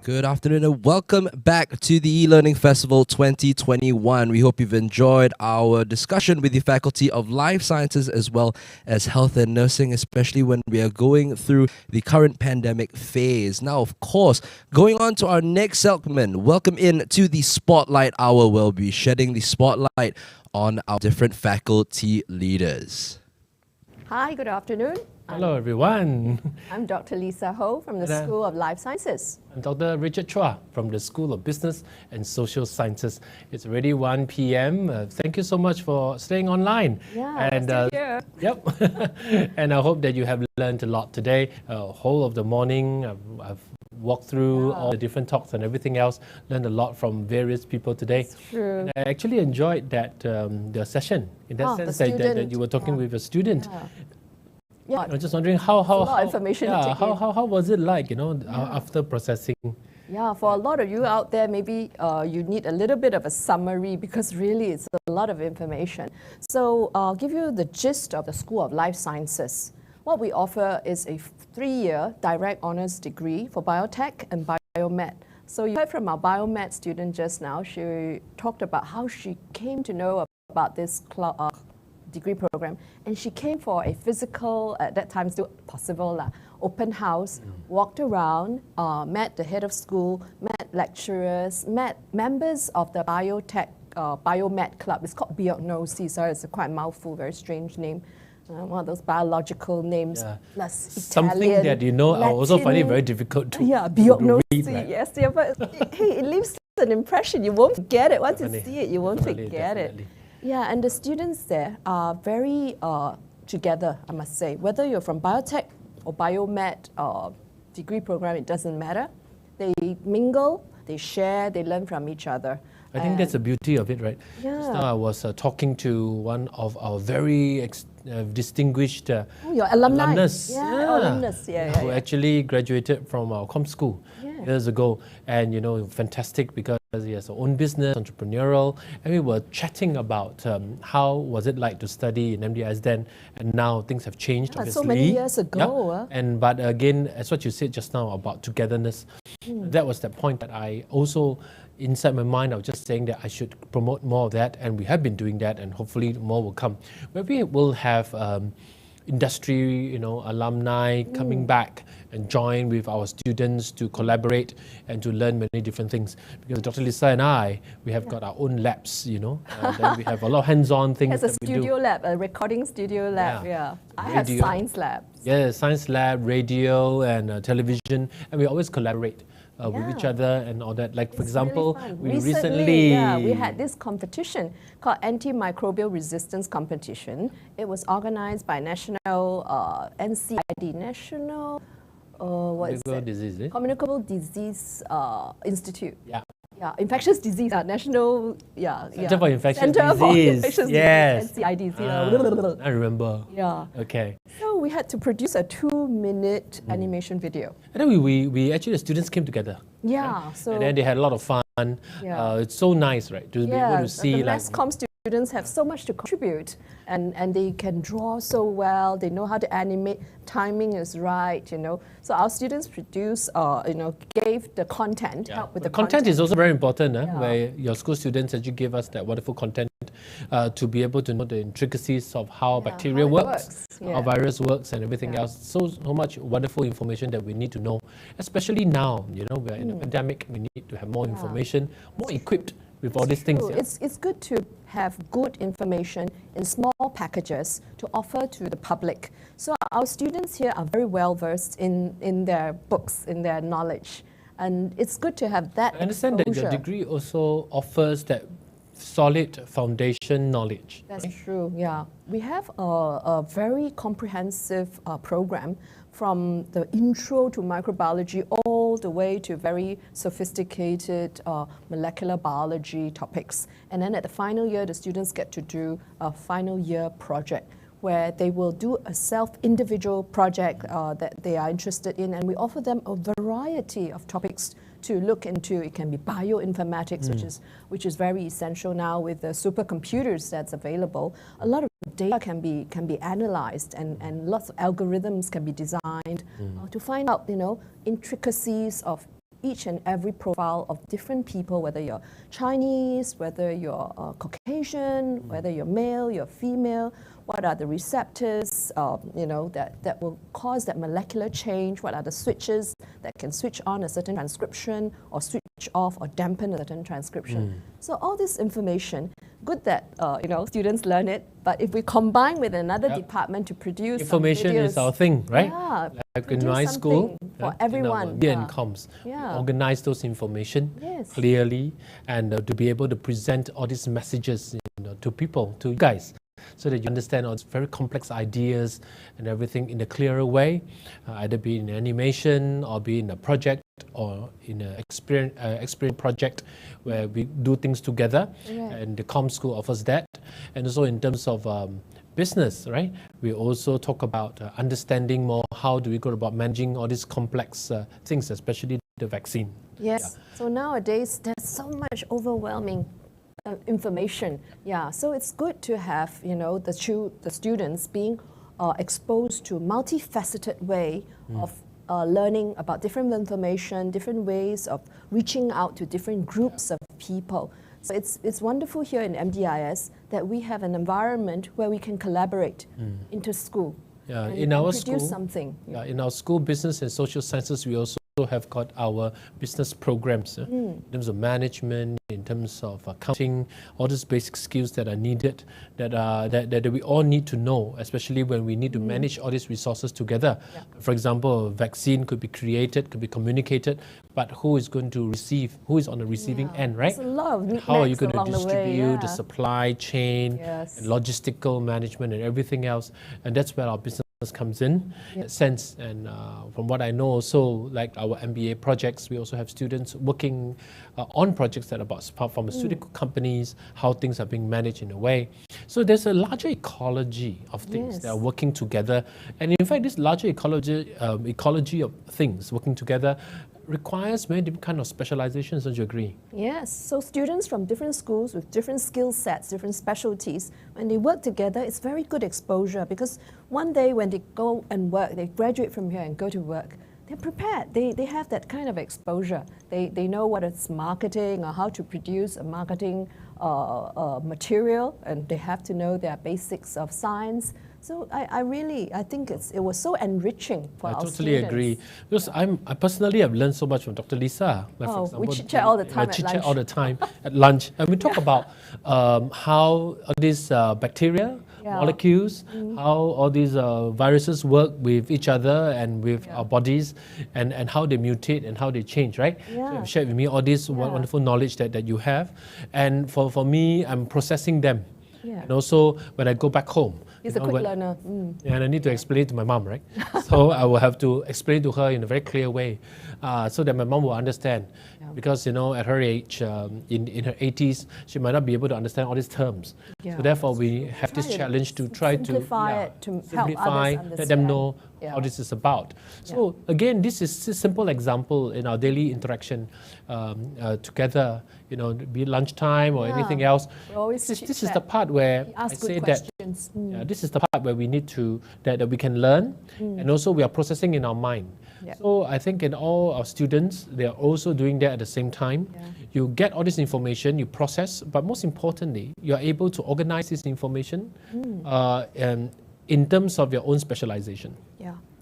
Good afternoon and welcome back to the e-Learning Festival 2021. We hope you've enjoyed our discussion with the Faculty of Life Sciences as well as Health and Nursing, especially when we are going through the current pandemic phase. Now, of course, going on to our next segment, welcome in to the Spotlight Hour. We'll be shedding the spotlight on our different faculty leaders. Hi, good afternoon. Hello, everyone. I'm Dr. Lisa Ho from the School of Life Sciences. I'm Dr. Richard Chua from the School of Business and Social Sciences. It's already 1 p.m. Thank you so much for staying online. Yeah, and here. Yep. And I hope that you have learned a lot today. Whole of the morning, I've walked through all the different talks and everything else. Learned a lot from various people today. It's true. And I actually enjoyed that the session in that sense that you were talking with a student. Yeah. I'm just wondering how a lot of information to take in. how was it like, after processing? Yeah, for a lot of you out there, maybe you need a little bit of a summary because really it's a lot of information. So I'll give you the gist of the School of Life Sciences. What we offer is a 3-year direct honors degree for biotech and biomed. So you heard from our biomed student just now. She talked about how she came to know about this degree program, and she came for a physical, at that time still possible, open house, walked around, met the head of school, met lecturers, met members of the biotech, biomed club. It's called Biognosis, sorry, it's a quite mouthful, very strange name. One of those biological names, plus something Italian, that I also find it very difficult to Biognosis, read, right? yes, but it leaves an impression. You won't forget it. Once you see it, you won't forget it. Yeah, and the students there are very together, I must say. Whether you're from biotech or biomed degree program, it doesn't matter. They mingle, they share, they learn from each other. I think that's the beauty of it, right? Yeah. Just now I was talking to one of our very distinguished your alumni. alumnus, Alumnus, who actually graduated from our com school years ago. And, fantastic because he has his own business, entrepreneurial, and we were chatting about how was it like to study in MDIS then, and now things have changed, obviously. So many years ago. But again, as what you said just now about togetherness, that was the point that I also, inside my mind, I was just saying that I should promote more of that, and we have been doing that, and hopefully more will come. Where we will have industry, alumni coming back and join with our students to collaborate and to learn many different things. Because Dr. Lisa and I, we have got our own labs, then we have a lot of hands-on things. Has a studio lab, a recording studio lab. I have science labs. Yeah, science lab, radio, and television, and we always collaborate with each other and all that. Like, for example, really we recently we had this competition called Antimicrobial Resistance Competition. It was organized by National NCID, National Communicable Disease Institute. Yeah, infectious disease, National, Center for Infectious Center Disease. For infectious Yes. Disease, NCID. I remember. Yeah. Okay. So we had to produce a 2-minute animation video. And then we actually, the students came together. Yeah. Right? So and then they had a lot of fun. It's so nice, right? To be able to see the mass comm students have so much to contribute, and they can draw so well. They know how to animate. Timing is right, So our students produce, gave the content, help with the content. Is also very important, where your school students actually give us that wonderful content to be able to know the intricacies of how bacteria works, how virus works, and everything else. So much wonderful information that we need to know, especially now. We're in a pandemic. We need to have more information, more equipped with all these things. It's good to have good information in small packages to offer to the public. So our students here are very well versed in their books, in their knowledge. And it's good to have that I understand exposure. that your degree also offers that solid foundation knowledge. That's true, yeah. We have a very comprehensive program from the intro to microbiology all the way to very sophisticated molecular biology topics. And then at the final year, the students get to do a final year project where they will do a individual project that they are interested in, and we offer them a variety of topics to look into. It can be bioinformatics, which is very essential now with the supercomputers that's available. A lot of data can be analyzed, and lots of algorithms can be designed to find out, intricacies of each and every profile of different people, whether you're Chinese, whether you're Caucasian, whether you're male, you're female, what are the receptors, that will cause that molecular change, what are the switches that can switch on a certain transcription or switch off or dampen a certain transcription. So all this information, good that students learn it, but if we combine with another department to produce information is our thing, right? Yeah, like in my school, for everyone. In our comms, organize those information clearly, and to be able to present all these messages to people, to you guys, so that you understand all these very complex ideas and everything in a clearer way, either be in animation or be in a project or in an experience project where we do things together, and the comm school offers that. And also in terms of business, right? We also talk about understanding more how do we go about managing all these complex things, especially the vaccine. Yes. So nowadays there's so much overwhelming information. So it's good to have the students being exposed to multifaceted way of learning about different information, different ways of reaching out to different groups of people. So it's wonderful here in MDIS that we have an environment where we can collaborate inter-school in our produce school, something. In our school, business and social sciences, we also have got our business programs in terms of management, in terms of accounting, all these basic skills that are needed, that we all need to know, especially when we need to manage all these resources together. For example, a vaccine could be created, could be communicated, but who is going to receive, who is on the receiving end, right? There's a lot of how are you going to distribute distribute the supply chain, and logistical management and everything else? And that's where our business comes in that sense. And from what I know also, like our MBA projects, we also have students working on projects that are about pharmaceutical companies, how things are being managed in a way. So there's a larger ecology of things that are working together. And in fact, this larger ecology of things working together requires many different kind of specializations. Don't you agree? Yes. So students from different schools with different skill sets, different specialties, when they work together, it's very good exposure, because one day when they go and work, they graduate from here and go to work, they're prepared. They have that kind of exposure. They know what is marketing or how to produce a marketing material, and they have to know their basics of science. So I think it was so enriching for our students. I totally agree. Because I personally have learned so much from Dr. Lisa. Like for example, we chit-chat all the time at lunch. All the time at lunch. And we talk about how these bacteria, molecules, how all these viruses work with each other and with our bodies, and how they mutate and how they change, right? So you've shared with me all this wonderful knowledge that you have. And for me, I'm processing them. And also when I go back home, he's a quick learner. And I need to explain it to my mom, right? So I will have to explain to her in a very clear way, so that my mom will understand. Because at her age, in her 80s, she might not be able to understand all these terms. So therefore, we have this challenge to try to simplify it, to simplify, help others let them know how this is about. So again, this is a simple example in our daily interaction together. Be lunchtime or anything else. This is the part where I say that this is the part where we need to that we can learn, and also we are processing in our mind. So I think in all our students, they are also doing that at the same time. You get all this information, you process, but most importantly, you are able to organize this information in terms of your own specialization.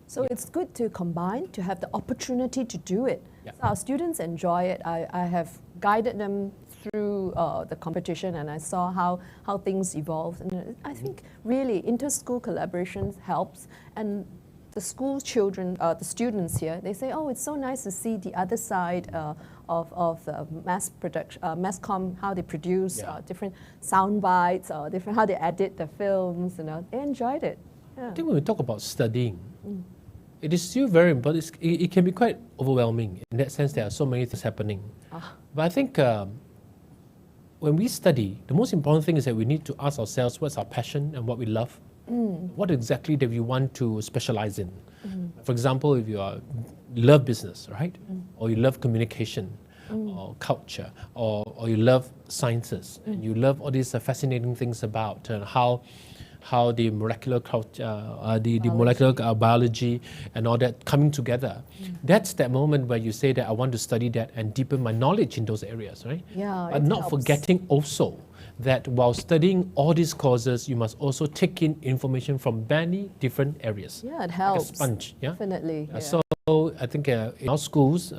So it's good to combine, to have the opportunity to do it. So our students enjoy it. I have guided them through the competition, and I saw how things evolve. And I think really inter-school collaboration helps. And the school children, the students here, they say, oh, it's so nice to see the other side of the mass production, mass comm, how they produce different sound bites, or different how they edit the films. They enjoyed it. I think when we talk about studying, it is still very important. It can be quite overwhelming in that sense. There are so many things happening. But I think when we study, the most important thing is that we need to ask ourselves what's our passion and what we love. What exactly do you want to specialize in? For example, if you love business, right? Or you love communication, or culture, or you love sciences, and you love all these fascinating things about how how the molecular the molecular biology and all that coming together. That's that moment where you say that I want to study that and deepen my knowledge in those areas, right? Yeah, But it not helps. forgetting also that while studying all these courses, you must also take in information from many different areas. Yeah, it Like helps. a sponge, yeah? Definitely. Yeah. So I think in our schools,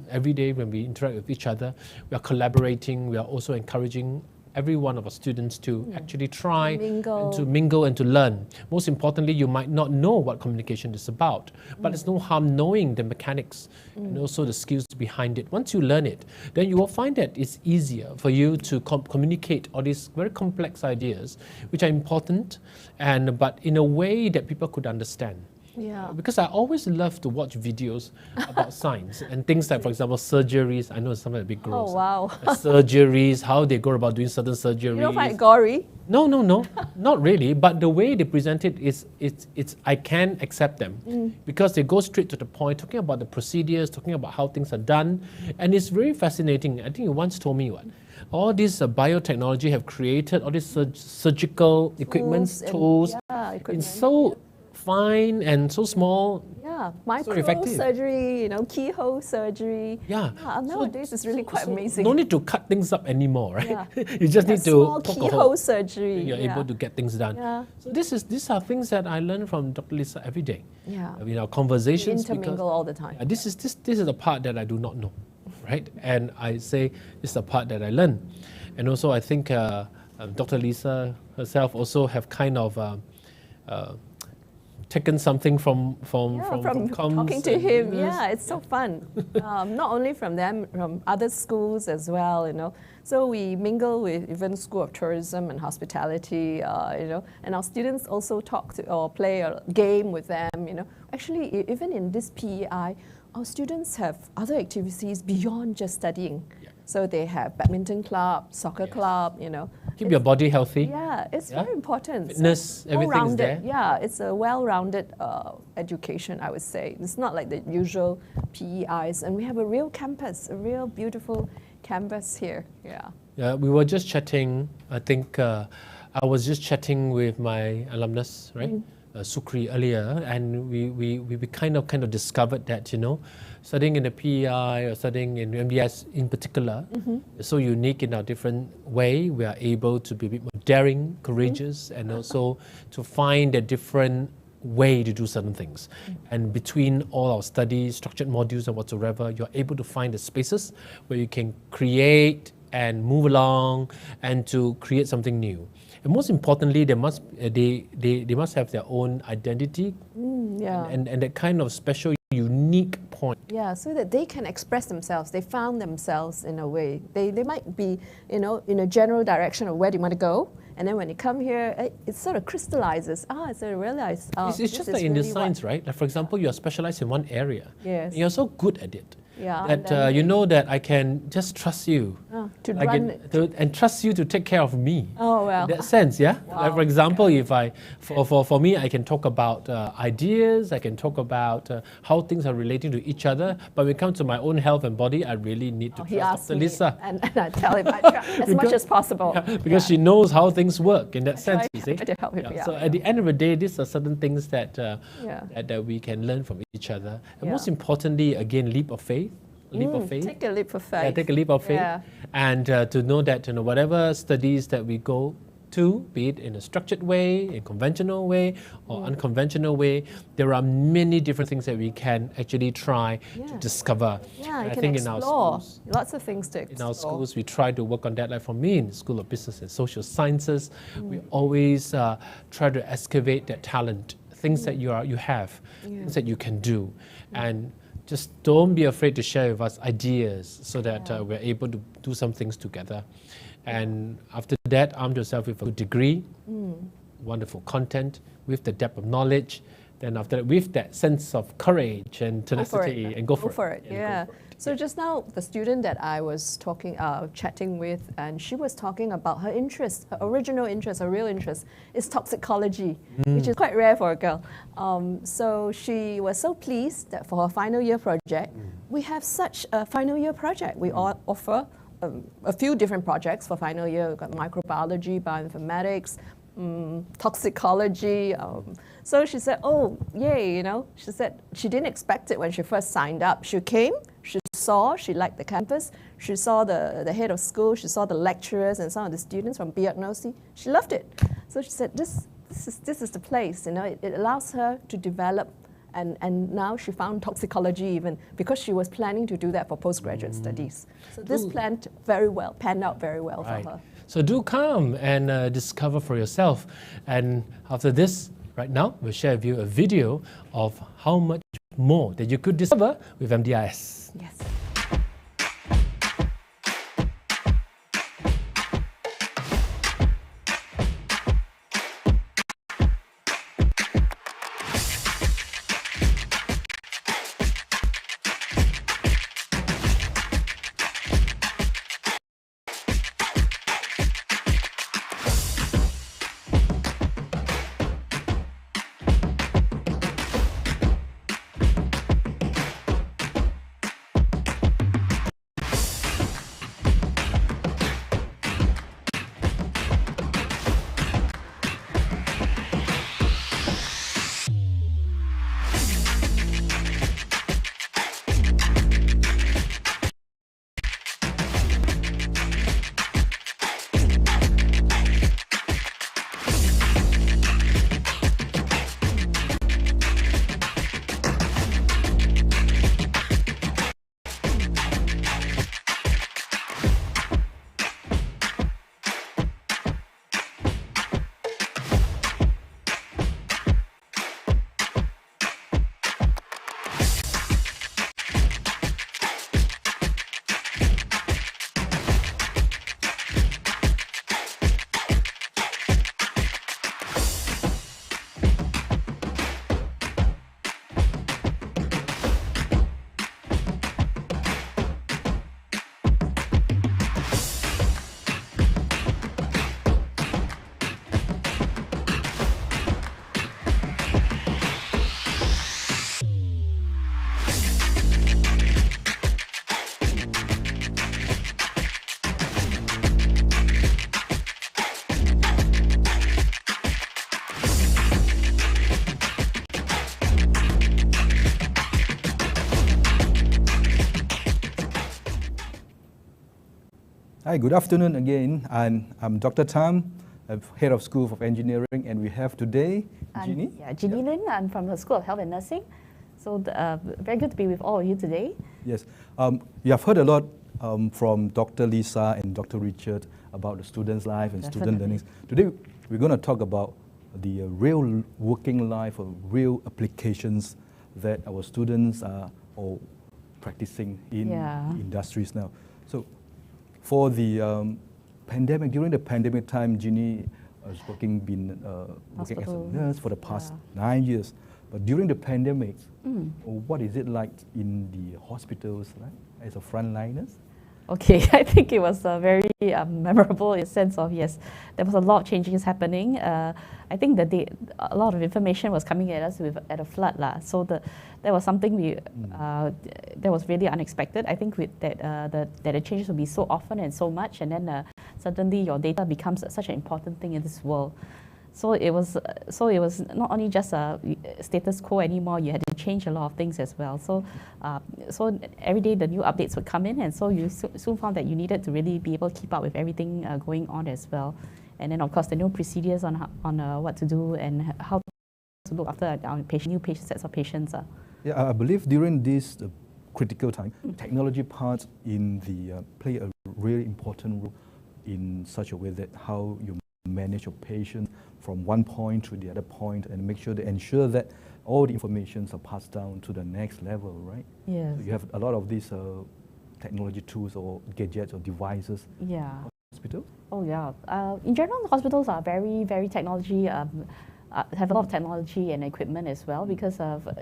every day when we interact with each other, we are collaborating, we are also encouraging every one of our students to actually try Mingle. to mingle and to learn. Most importantly, you might not know what communication is about, but there's no harm knowing the mechanics and also the skills behind it. Once you learn it, then you will find that it's easier for you to communicate all these very complex ideas, which are important, but in a way that people could understand. Yeah. Because I always love to watch videos about science and things like, for example, surgeries. I know it's something a bit gross. Oh, wow. Surgeries, how they go about doing certain surgeries. You don't find it gory? No, not really. But the way they present it is, it's I can accept them because they go straight to the point, talking about the procedures, talking about how things are done, and it's very fascinating. I think you once told me all this biotechnology have created all these surgical equipments, tools, Yeah, in equipment. so fine and so small. Yeah, So effective. microsurgery, keyhole surgery. Yeah. Nowadays it's really quite amazing. No need to cut things up anymore, right? Yeah. You just Yeah, need to small poke a keyhole hole. surgery. You're able to get things done. Yeah. So these are things that I learn from Dr. Lisa every day. Yeah. In our conversations. Intermingle all the time. This is the part that I do not know, right? And I say this is the part that I learn. And also I think Dr. Lisa herself also have kind of taken something from comms talking to and him. business. Yeah, it's so fun. Not only from them, from other schools as well. So we mingle with even School of Tourism and Hospitality. And our students also talk to or play a game with them. Actually, even in this PEI, our students have other activities beyond just studying. Yeah. So they have badminton club, soccer club. Keep your body healthy. Yeah, it's very important. Fitness, everything is Well-rounded. there. Yeah, it's a well-rounded education, I would say. It's not like the usual PEIs. And we have a real campus, a real beautiful campus here. Yeah. Yeah, we were just chatting. I think I was just chatting with my alumnus, right, Sukri earlier, and we kind of discovered that studying in the PEI or studying in MDIS in particular is so unique in our different way. We are able to be a bit more daring, courageous, and also to find a different way to do certain things. And between all our studies, structured modules and whatsoever, you're able to find the spaces where you can create and move along and to create something new. And most importantly, they must have their own identity Yeah. and that kind of special, unique point. Yeah, so that they can express themselves. They found themselves in a way. They might be, in a general direction of where they want to go. And then when they come here, it sort of crystallizes. So they realize. It's just like in the science, right? Like for example, you are specialized in one area. Yes. You're so good at it. Yeah, That and then you know that I can just trust you. to I run can, and trust you to take care of me. Oh, well. In that sense, yeah. Wow. Like for example, if for me, I can talk about ideas. I can talk about how things are relating to each other. But when it comes to my own health and body, I really need to He trust asked Dr. me, Lisa. and I tell him I try as much as possible. Because she knows how things work in that sense, you see. try to help him, So at the end of the day, these are certain things that Yeah. that we can learn from each other. And Yeah. most importantly, again, leap of faith. Leap of faith. Take a leap of faith. Yeah, take a leap of faith. Yeah. And to know that whatever studies that we go to, be it in a structured way, a conventional way, or unconventional way, there are many different things that we can actually try to Yeah. discover. Yeah, And you I can think explore. in our schools, Lots of things to in explore. our schools, we try to work on that. Like for me, in the School of Business and Social Sciences, we always try to excavate that talent, things that you have, things that you can do, and just don't be afraid to share with us ideas so that we're able to do some things together. And after that, arm yourself with a good degree, wonderful content, with the depth of knowledge. Then after that, with that sense of courage and tenacity, and go for it. And go Yeah. for it. So just now, the student that I was chatting with, and she was talking about her interest, her original interest, her real interest is toxicology, which is quite rare for a girl. So she was so pleased that for her final year project, we have such a final year project. We all offer a few different projects for final year. We've got microbiology, bioinformatics, toxicology. So she said, oh, yay, you know. She said she didn't expect it when she first signed up. She came, she saw, she liked the campus, she saw the head of school, she saw the lecturers and some of the students from diagnosis. She loved it. So she said, this is the place, you know. It allows her to develop. And now she found toxicology even because she was planning to do that for postgraduate studies. So this panned out very well for her. So do come and discover for yourself. And after this, right now, we'll share with you a video of how much more that you could discover with MDIS. Yes. Hi, good afternoon again. I'm Dr. Tam, Head of School of Engineering, and we have today Jeannie. Yeah, Jeannie Lin. I'm from the School of Health and Nursing. So very good to be with all of you today. Yes, you have heard a lot from Dr. Lisa and Dr. Richard about the student's life and student learning. Today, we're going to talk about the real working life or real applications that our students are all practicing in industries now. So, for the pandemic, during the pandemic time, Jeannie was working as a nurse for the past 9 years. But during the pandemic, what is it like in the hospitals, right, as a frontliners? Okay, I think it was very memorable in the sense of, yes, there was a lot of changes happening. I think that a lot of information was coming at us at a flood. So that was something that was really unexpected. I think that the changes will be so often and so much, and then suddenly your data becomes such an important thing in this world. So it was not only just a status quo anymore. You had to change a lot of things as well. So every day the new updates would come in, and so you soon found that you needed to really be able to keep up with everything going on as well. And then of course the new procedures on what to do and how to look after our new sets of patients. Yeah, I believe during this critical time, technology parts play a really important role in such a way that how you manage your patient from one point to the other point and ensure that all the informations are passed down to the next level, right? Yes. So you have a lot of these technology tools or gadgets or devices. Yeah. Hospital? Oh yeah. In general, hospitals are very, very technology. Have a lot of technology and equipment as well, because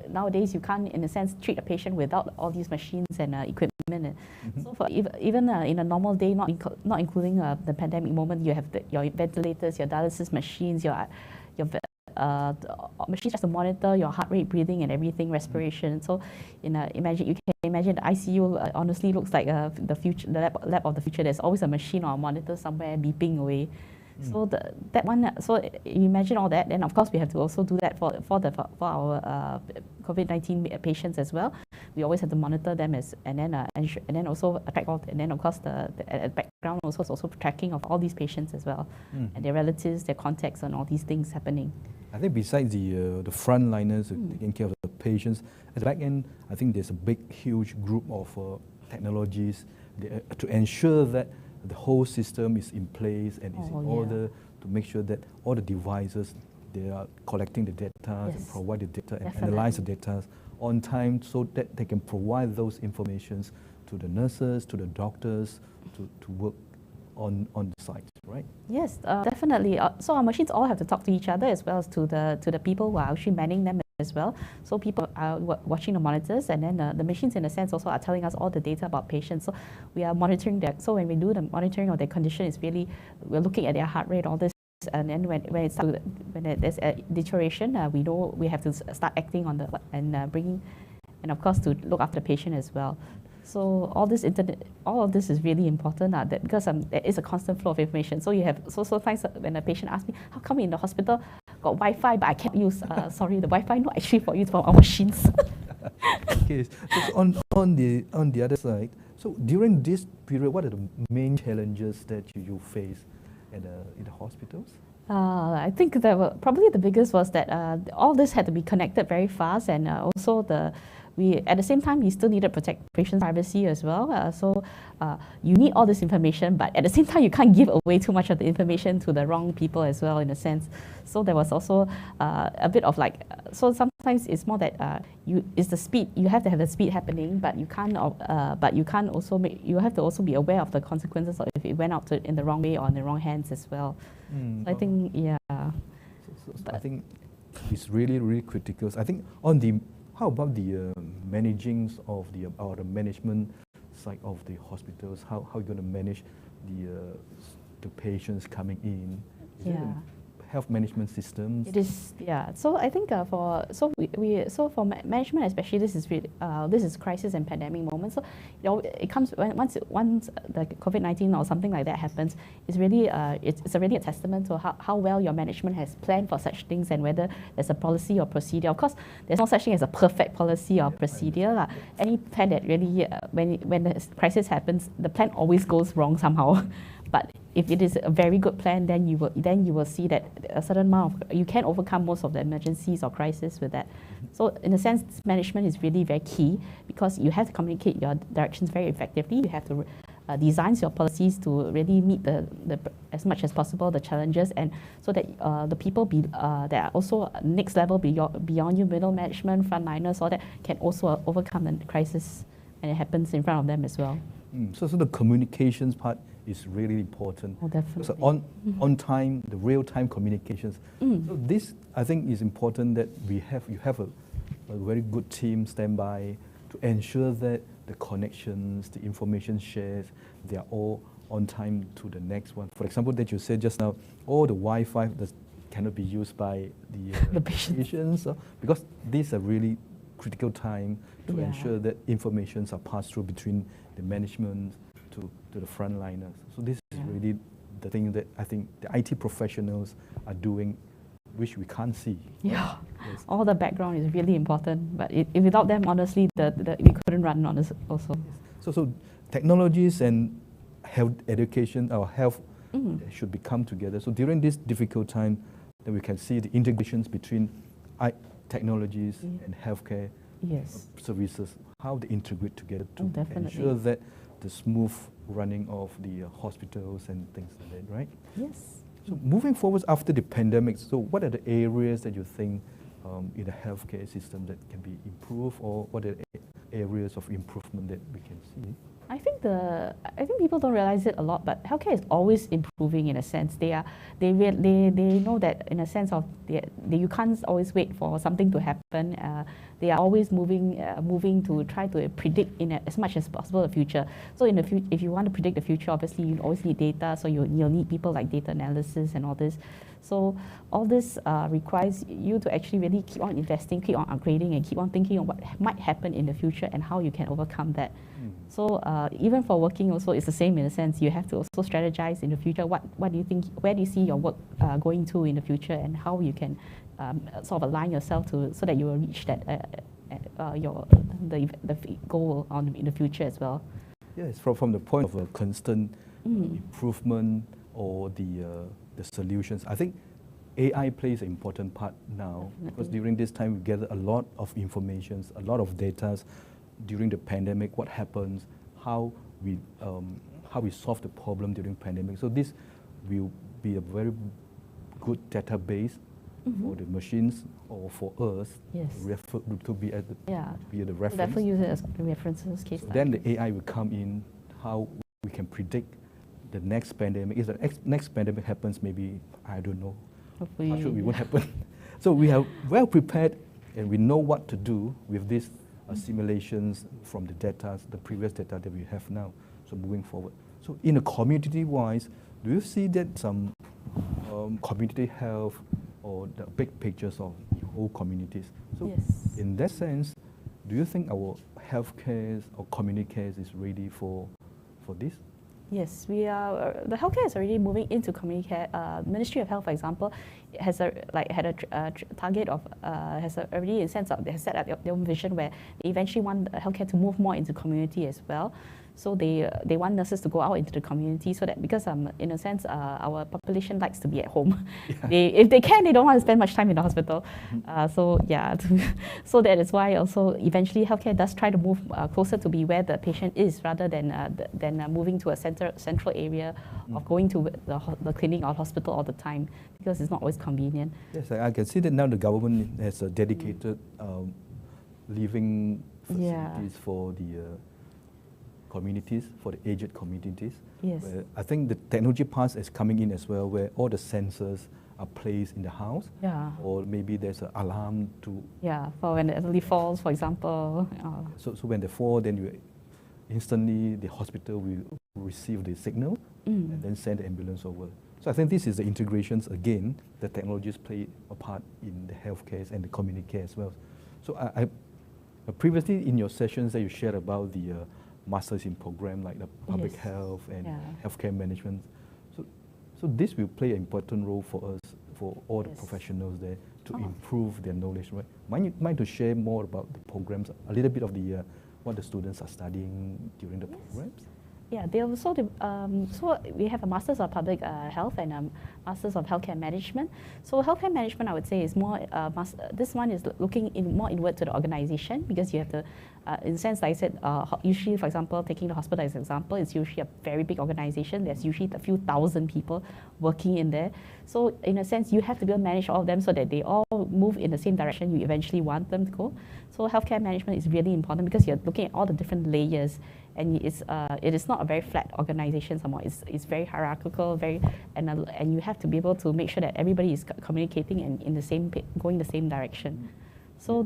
nowadays you can't, in a sense, treat a patient without all these machines and equipment. So for even in a normal day, not including the pandemic moment, you have your ventilators, your dialysis machines, your machines just to monitor your heart rate, breathing, and everything, respiration. So, you can imagine the ICU honestly looks like the lab of the future. There's always a machine or a monitor somewhere beeping away. So that one, so you imagine all that, then of course we have to also do that for our COVID-19 patients as well. We always have to monitor them and then also track all, and then of course the background also is also tracking of all these patients as well, and their relatives, their contacts, and all these things happening. I think besides the frontliners taking care of the patients, at the back end, I think there's a big, huge group of technologies to ensure that the whole system is in place and is in order to make sure that all the devices, they are collecting the data and provide the data and analyze the data on time so that they can provide those informations to the nurses, to the doctors, to work on the sites, right? Yes, definitely. So our machines all have to talk to each other as well as to the people who are actually manning them as well. So people are watching the monitors, and then the machines in a sense also are telling us all the data about patients. So we are monitoring that. So when we do the monitoring of their condition, it's really, we're looking at their heart rate, all this. And then when there's a deterioration, we know we have to start acting on bringing, and of course to look after the patient as well. So all of this is really important because there is a constant flow of information. So you have sometimes when a patient asks me, how come in the hospital got Wi-Fi but I can't use? Sorry, the Wi-Fi not actually for use for our machines. Okay, so on the other side, so during this period, what are the main challenges that you face in the hospitals? I think that probably the biggest was that all this had to be connected very fast, and also we at the same time we still needed to protect patients' privacy as well. So you need all this information, but at the same time you can't give away too much of the information to the wrong people as well, in a sense. So there was also a bit of like, so sometimes it's more that it's the speed. You have to have the speed happening, but you can't also you have to also be aware of the consequences of if it went out in the wrong way or in the wrong hands as well. So I think So I think it's really, really critical. I think how about the managing of the management side of the hospitals? How are you going to manage the patients coming in? Is there a health management systems? It is, yeah. So I think for management especially, this is crisis and pandemic moment. So it comes once the COVID-19 or something like that happens. It's really it's already a testament to how well your management has planned for such things and whether there's a policy or procedure. Of course, there's no such thing as a perfect policy or procedure. Any plan that really when the crisis happens, the plan always goes wrong somehow. But if it is a very good plan, then you will see that a certain amount of, you can overcome most of the emergencies or crises with that. So in a sense, management is really very key because you have to communicate your directions very effectively. You have to design your policies to really meet the as much as possible the challenges, and so that the people that are also next level beyond you, middle management, frontliners, all that can also overcome the crisis, and it happens in front of them as well. So the communications part is really important. Oh, definitely. So on time, the real-time communications. So this, I think, is important that you have a very good team standby to ensure that the connections, the information shares, they are all on time to the next one. For example, that you said just now, all the Wi-Fi that cannot be used by the patients, because these are really critical time to ensure that informations are passed through between the management to the frontliners. So this is really the thing that I think the IT professionals are doing, which we can't see. Yeah, yes. All the background is really important, but without them, honestly, we couldn't run on this also. So technologies and health education or health should become together. So during this difficult time, then we can see the integrations between technologies and healthcare services, how they integrate together to ensure that the smooth running of the hospitals and things like that, right? Yes. So moving forward after the pandemic, so what are the areas that you think in the healthcare system that can be improved, or what are the areas of improvement that we can see? I think people don't realize it a lot, but healthcare is always improving in a sense. They know that in a sense of you can't always wait for something to happen. They are always moving to try to predict as much as possible the future. So if you want to predict the future, obviously you always need data. So you'll need people like data analysis and all this. So all this requires you to actually really keep on investing, keep on upgrading, and keep on thinking of what might happen in the future and how you can overcome that. So even for working also, it's the same in a sense. You have to also strategize in the future. What do you think, where do you see your work going to in the future, and how you can sort of align yourself to, so that you will reach that the goal in the future as well. Yes, from the point of a constant improvement or the solutions, I think AI plays an important part now. Definitely. Because during this time we gather a lot of information, a lot of data during the pandemic, what happens, how we solve the problem during pandemic. So this will be a very good database for the machines or for us to be at the reference. Definitely use it as references case. So then the AI will come in, how we can predict the next pandemic. If the next pandemic happens, maybe, I don't know, hopefully I'm sure it won't happen. So we are well prepared and we know what to do with these simulations from the data, the previous data that we have now. So moving forward. So in a community-wise, do you see that some community health or the big pictures of the whole communities? So in that sense, do you think our healthcare or community care is ready for this? Yes, we are. The healthcare is already moving into community care. Ministry of Health, for example, has had a target of already in sense of they have set up their own vision where they eventually want healthcare to move more into community as well. So they want nurses to go out into the community so that because in a sense our population likes to be at home. If they can, they don't want to spend much time in the hospital. So so that is why also eventually healthcare does try to move closer to be where the patient is rather than moving to a central area of going to the clinic or hospital all the time because it's not always convenient. Yes, I can see that now the government has a dedicated living facilities for the communities, for the aged communities. Yes. I think the technology part is coming in as well, where all the sensors are placed in the house. Yeah. Or maybe there's an alarm to... Yeah, for when the elderly falls, for example. So when they fall, then instantly the hospital will receive the signal and then send the ambulance over. So I think this is the integrations, again, the technologies play a part in the healthcare and the community care as well. So I previously in your sessions that you shared about the masters in program like the public health and healthcare management. So this will play an important role for us, for all the professionals there to improve their knowledge, right? Mind to share more about the programs, a little bit of the what the students are studying during the programs? Yeah, they also so we have a Masters of Public Health and a Masters of Healthcare Management. So healthcare management, I would say, is more. This one is looking more inward to the organization because you have to, in the sense, like I said, usually, for example, taking the hospital as an example, it's usually a very big organization. There's usually a few thousand people working in there. So in a sense, you have to be able to manage all of them so that they all move in the same direction you eventually want them to go. So healthcare management is really important because you're looking at all the different layers. And it is not a very flat organization somewhat. It's very hierarchical, and you have to be able to make sure that everybody is communicating and going the same direction. So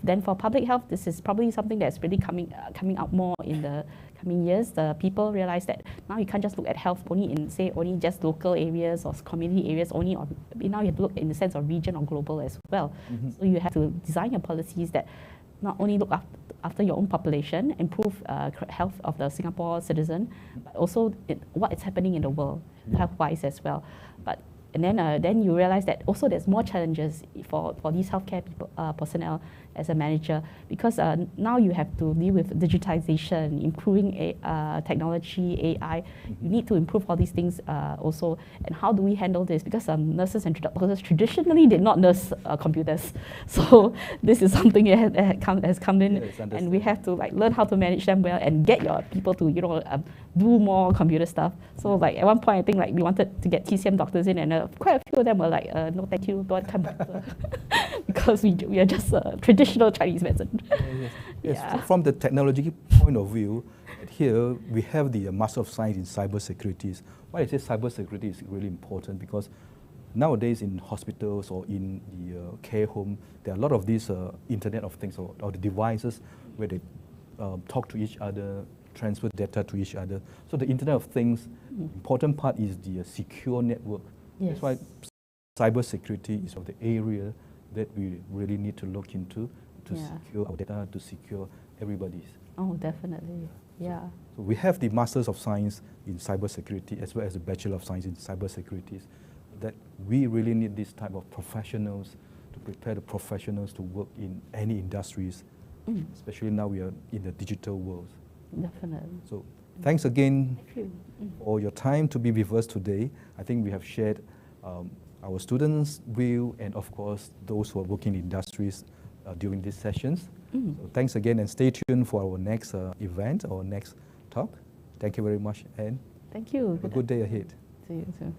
then for public health, this is probably something that's really coming out more in the coming years. The people realize that now you can't just look at health only in only just local areas or community areas only, or now you have to look in the sense of region or global as well. So you have to design your policies that not only look after your own population, improve health of the Singapore citizen, but also what is happening in the world, health-wise as well. And then you realize that also there's more challenges for these healthcare personnel as a manager because now you have to deal with digitization, improving technology, AI. You need to improve all these things also. And how do we handle this? Because nurses and doctors traditionally did not nurse computers. So this is something that has come in, and we have to learn how to manage them well and get your people to do more computer stuff. So at one point I think we wanted to get TCM doctors in, and quite a few of them were like, no thank you, don't come back. Because we are just traditional Chinese medicine. Yes. From the technology point of view, here we have the Master of Science in Cybersecurity. Why I say cybersecurity is really important because nowadays in hospitals or in the care home, there are a lot of these Internet of Things or the devices where they talk to each other, transfer data to each other. So the Internet of Things, important part is the secure network. That's why cybersecurity is of the area that we really need to look into to Yeah. secure our data, to secure everybody's. Oh, definitely. Yeah. So we have the Masters of Science in Cybersecurity as well as the Bachelor of Science in Cybersecurity. That we really need this type of professionals to prepare the professionals to work in any industries, especially now we are in the digital world. Definitely. So thanks again Thank you. for your time to be with us today. I think we have shared our students' view and of course those who are working in industries during these sessions. So thanks again and stay tuned for our next event or next talk. Thank you very much and Thank you. have a good day ahead. See you soon.